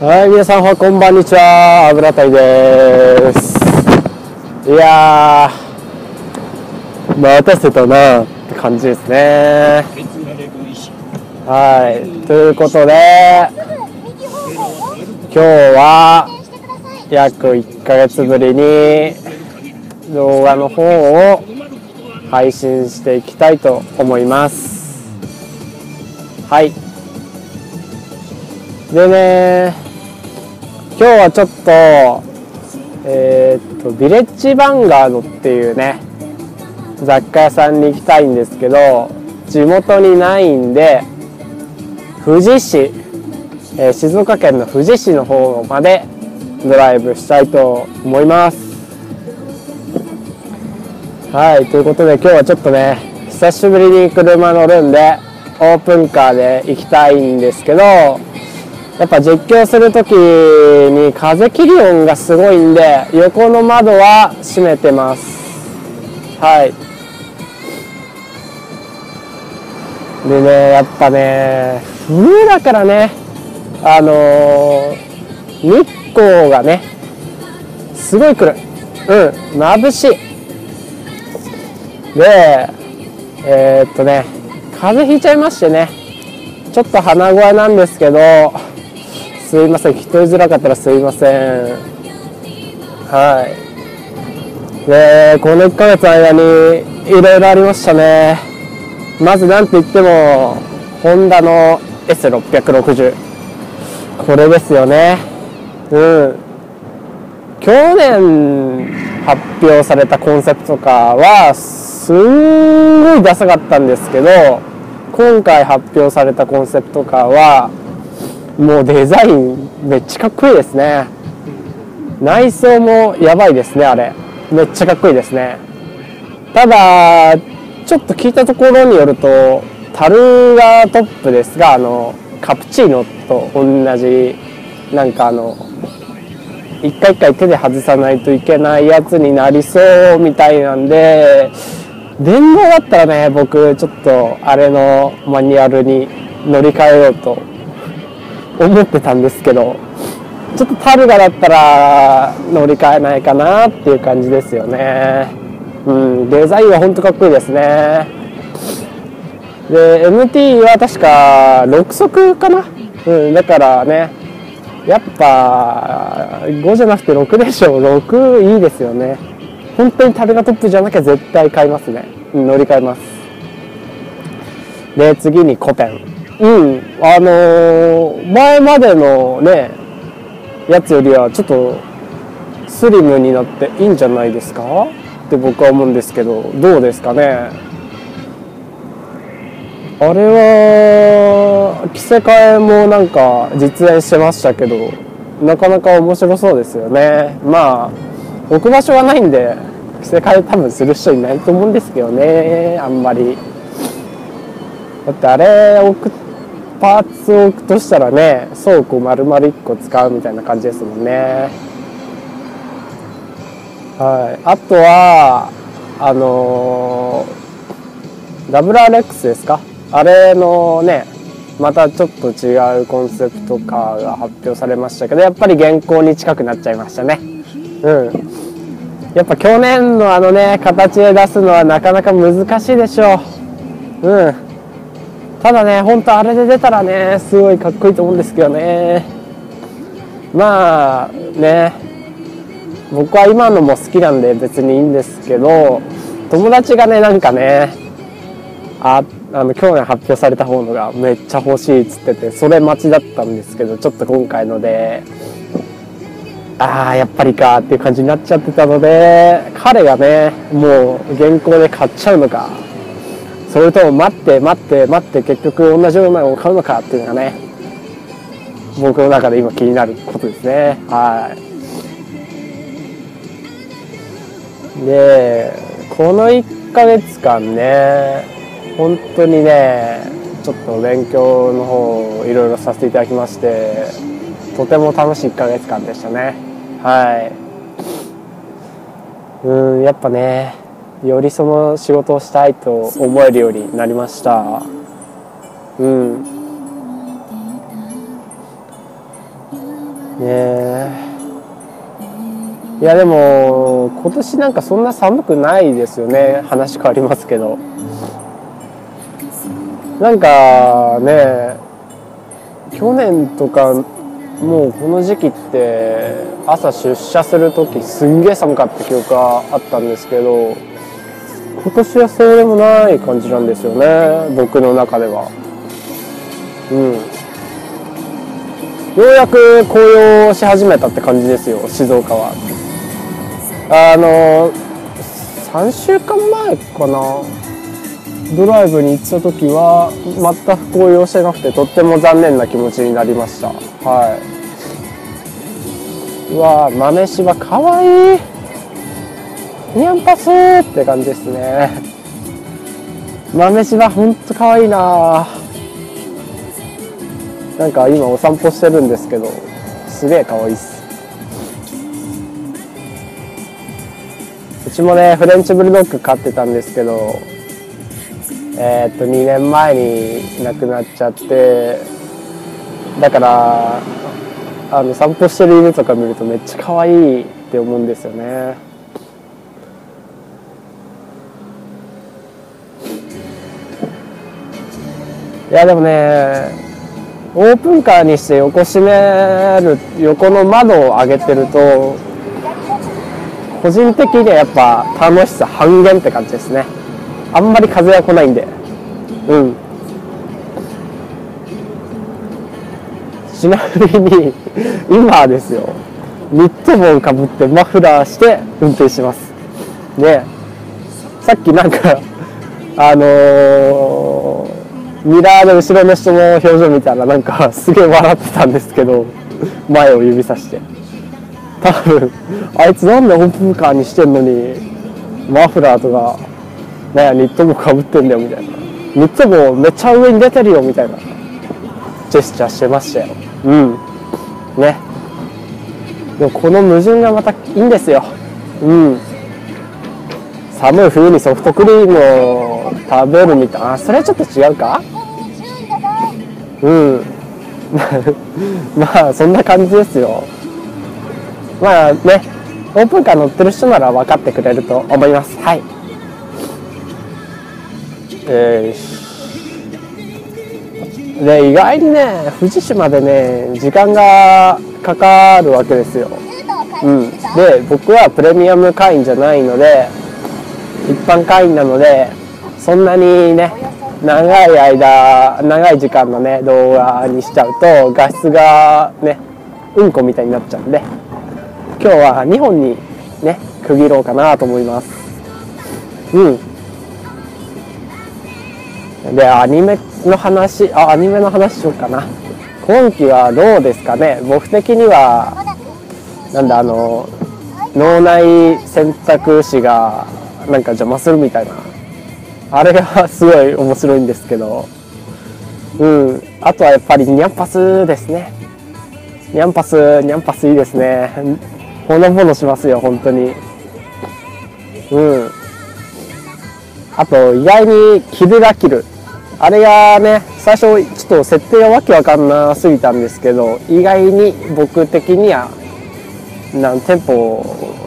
はい、皆さんこんばんにちは、油谷です。いやー、待たせたなって感じですね。はい、ということで、今日は約1ヶ月ぶりに動画の方を配信していきたいと思います。はい。でね、今日はちょっと、ビレッジヴァンガードっていうね、雑貨屋さんに行きたいんですけど、地元にないんで、富士市、静岡県の富士市の方までドライブしたいと思います。はい、ということで今日はちょっとね、久しぶりに車乗るんで、オープンカーで行きたいんですけど、やっぱ実況するときに風切り音がすごいんで、横の窓は閉めてます。はい。でね、やっぱね、冬だからね、日光がね、すごい来る。眩しい。で、風邪ひいちゃいましてね、ちょっと鼻声なんですけど、すいません、聞こえづらかったらすいません。はい。で、この1ヶ月の間にいろいろありましたね。まずなんといっても、ホンダの S660。これですよね。去年発表されたコンセプトカーは、すんごいダサかったんですけど、今回発表されたコンセプトカーは、もうデザインめっちゃかっこいいですね。内装もやばいですね、あれ。めっちゃかっこいいですね。ただ、ちょっと聞いたところによると、タルがトップですが、カプチーノと同じ、一回一回手で外さないといけないやつになりそうみたいなんで、電動だったらね、僕ちょっとあれのマニュアルに乗り換えようと思ってたんですけど、ちょっとタルガだったら乗り換えないかなっていう感じですよね。デザインは本当かっこいいですね。で MT は確か6速かな。だからね、やっぱ5じゃなくて6でしょ。6いいですよね。本当にタルガトップじゃなきゃ絶対買いますね。乗り換えます。で次にコペン。前までのねやつよりはちょっとスリムになっていいんじゃないですかって僕は思うんですけど、どうですかね。あれは着せ替えもなんか実演してましたけど、なかなか面白そうですよね。まあ置く場所がないんで着せ替え多分する人いないと思うんですけどね、あんまり。だってあれパーツを置くとしたらね、倉庫丸々1個使うみたいな感じですもんね。はい。あとはWRX ですか、あれのね、またちょっと違うコンセプトカーが発表されましたけど、やっぱり現行に近くなっちゃいましたね。やっぱ去年の形で出すのはなかなか難しいでしょう。ただね、本当あれで出たらね、すごいかっこいいと思うんですけどね。まあね、僕は今のも好きなんで別にいいんですけど、友達がね、去年発表された方のがめっちゃ欲しいっつってて、それ待ちだったんですけど、ちょっと今回のでやっぱりかっていう感じになっちゃってたので、彼がねもう現行で買っちゃうのか、それとも待って結局同じようなのを買うのかっていうのがね、僕の中で今気になることですね。でこの1ヶ月間ね、本当にねちょっと勉強の方をいろいろさせていただきまして、とても楽しい1ヶ月間でしたね。やっぱね、よりその仕事をしたいと思えるようになりました。ね。いやでも今年なんかそんな寒くないですよね。話変わりますけど、なんかね、去年とかもうこの時期って朝出社する時すんげえ寒かった記憶があったんですけど、今年はそうでもない感じなんですよね、僕の中では。ようやく紅葉し始めたって感じですよ、静岡は。3週間前かな、ドライブに行った時は全く紅葉してなくて、とっても残念な気持ちになりました。はい。うわー、豆柴かわいい、ニャンパスーって感じですね。豆柴ほんとかわいいな。なんか今お散歩してるんですけど、すげえかわいいっす。うちもねフレンチブルドッグ飼ってたんですけど、2年前に亡くなっちゃって、だから散歩してる犬とか見るとめっちゃ可愛いって思うんですよね。いやでもね、オープンカーにして横閉める、横の窓を上げてると個人的にはやっぱ楽しさ半減って感じですね。あんまり風は来ないんで。ちなみに今ですよ、ニット帽をかぶってマフラーして運転しますね。さっきなんかミラーで後ろの人の表情見たらなんかすげえ笑ってたんですけど、前を指さして、多分あいつなんでオープンカーにしてんのにマフラーとかなんやニット帽かぶってんだよみたいな、ニット帽めっちゃ上に出てるよみたいなジェスチャーしてましたよ。ね。でもこの矛盾がまたいいんですよ。寒い冬にソフトクリームを食べるみたいな、それはちょっと違うか。まあそんな感じですよ。まあね、オープンカー乗ってる人なら分かってくれると思います。はい。で意外にね富士島でね時間がかかるわけですよ。で僕はプレミアム会員じゃないので、一般会員なので、そんなにね長い時間のね動画にしちゃうと画質がねうんこみたいになっちゃうんで、今日は2本にね区切ろうかなと思います。でアニメの話しようかな。今期はどうですかね。僕的にはなんだ脳内選択肢がなんか邪魔するみたいな、あれがすごい面白いんですけど、あとはやっぱりニャンパスですね。ニャンパスいいですね。ほのぼのしますよ本当に。あと意外にキルラキル、あれがね最初ちょっと設定がわけわかんなすぎたんですけど、意外に僕的にはテンポ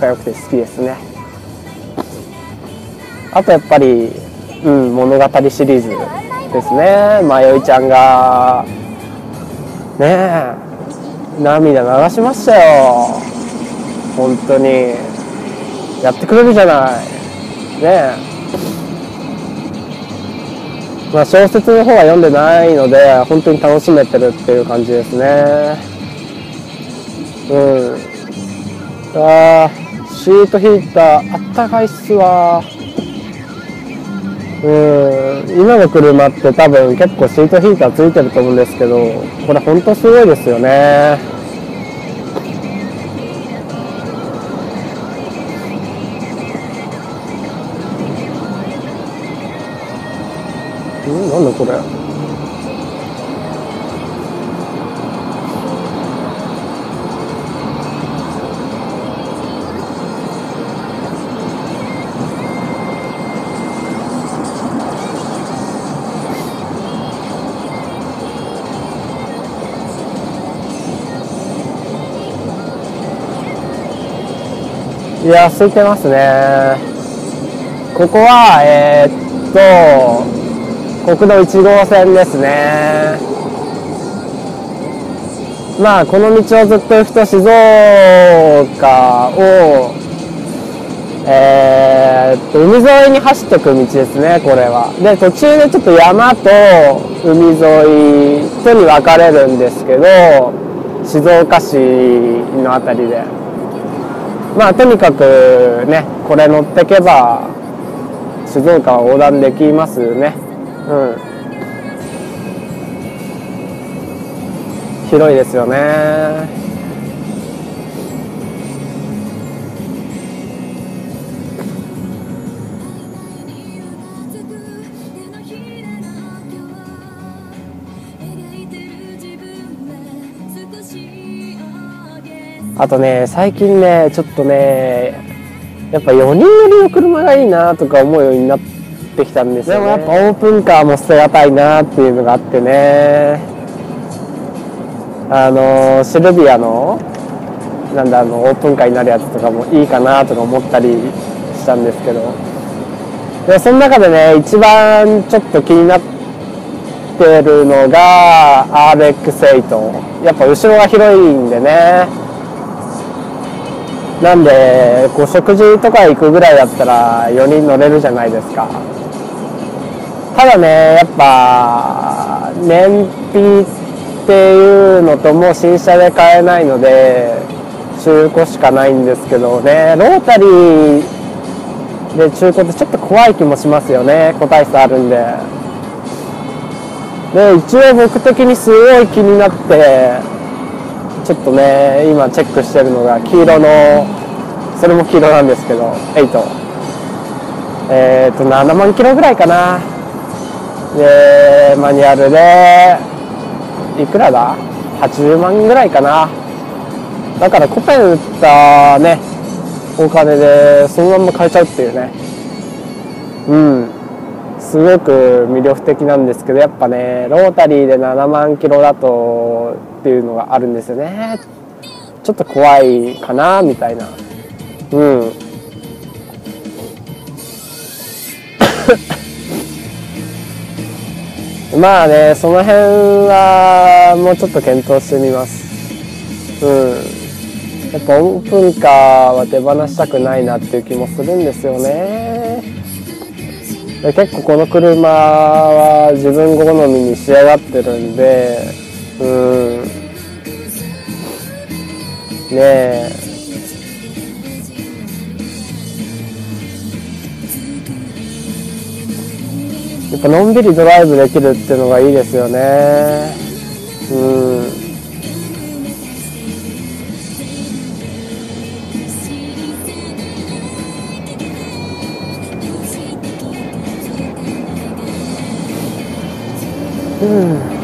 が良くて好きですね。あとやっぱり、物語シリーズですね。まよいちゃんがね涙流しましたよ。本当にやってくれるじゃないね。まあ小説の方は読んでないので本当に楽しめてるっていう感じですね。シートヒーターあったかいっすわ。今の車って多分結構シートヒーターついてると思うんですけど、これ本当すごいですよね。なんだこれ。いや、空いてますね。ここは、国道1号線ですね。まあ、この道をずっと行くと静岡を、海沿いに走っていく道ですね、これは。で、途中でちょっと山と海沿いとに分かれるんですけど、静岡市のあたりで。まあ、とにかくね、これ乗ってけば、静岡は横断できますね。うん。広いですよね。あとね、最近ね、ちょっとね、やっぱ4人乗りの車がいいなとか思うようになってきたんですよね。でもやっぱオープンカーも捨てがたいなっていうのがあってね、シルビアのオープンカーになるやつとかもいいかなとか思ったりしたんですけど、でその中でね、一番ちょっと気になってるのが RX8。やっぱ後ろが広いんでね、なんでこう食事とか行くぐらいだったら4人乗れるじゃないですか。ただね、やっぱ燃費っていうのともう新車で買えないので中古しかないんですけどね、ロータリーで中古ってちょっと怖い気もしますよね。個体差あるんで。で、一応僕的にすごい気になってちょっとね、今チェックしてるのが黄色の、それも黄色なんですけど、8。7万キロぐらいかな。で、マニュアルで、いくらだ ?80 万ぐらいかな。だからコペン売ったね、お金でそのまま買えちゃうっていうね。うん。すごく魅力的なんですけど、やっぱね、ロータリーで7万キロだとっていうのがあるんですよね。ちょっと怖いかなみたいな。うん。まあね、その辺はもうちょっと検討してみます。うん。やっぱオープンカーは手放したくないなっていう気もするんですよね。で結構この車は自分好みに仕上がってるんで、ねえ。やっぱのんびりドライブできるっていうのがいいですよね。うん。